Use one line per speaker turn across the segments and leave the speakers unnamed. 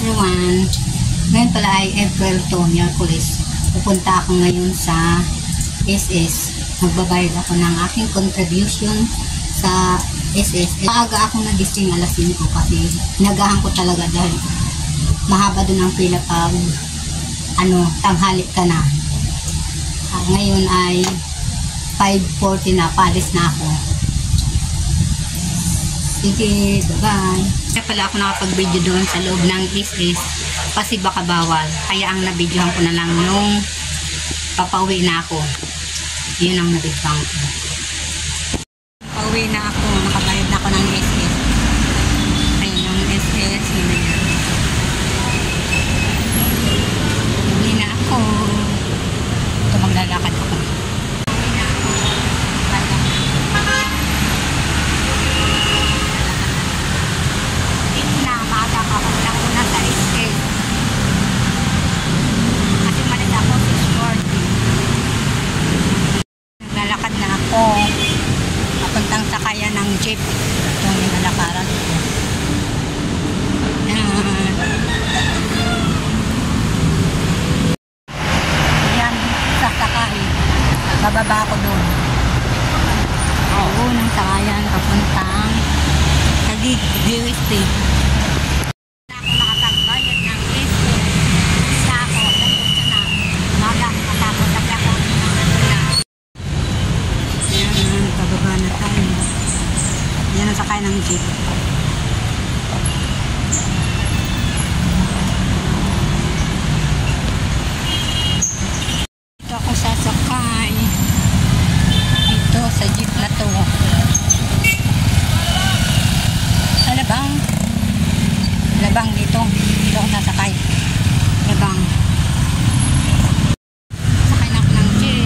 everyone. Ngayon pala ay April 2, Miyerkules. Pupunta ako ngayon sa SS. Magbabayad ako ng aking contribution sa SS. Maaga akong nagising alas 5 kasi nagahan ko talaga dahil mahaba doon ang pila pag tanghali ka na. Ngayon ay 5:40 na, paalis na ako. Sige, bye-bye. Kaya pala ako nakapag-video doon sa loob ng SS kasi baka bawal. Kaya ang nabidyohan ko na lang nung papauwi na ako. Yun ang nabidyohan ko. Pauwi na ako, nakabayad na ako ng SS. Ayun yung SS, yun na yan. Pauwi na ako. Ito, maglalakad ako. Pauwi na ako. Naglalakad na ako papuntang sakayan ng jeep. Itong inalakaran ko. Yan, sasakay. Bababa ako doon. Oo, ng sakayan papuntang DOST. Ako nakapagbayad ng SS. Isa ako, nandun na. Maga, matapos ako pababa na tayo. Yan ang sakay ng jeep. Ito ako sasakay. Ito sa jeep na to. Labang dito. Ito ako sasakay. Labang. Sakay na ako ng jeep.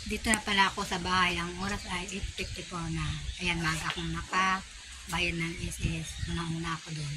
Dito na pala ako sa bahay. Ang oras ay 8:54 na. Ayan, maga akong nakabayad ng SS. Unang-una ako doon.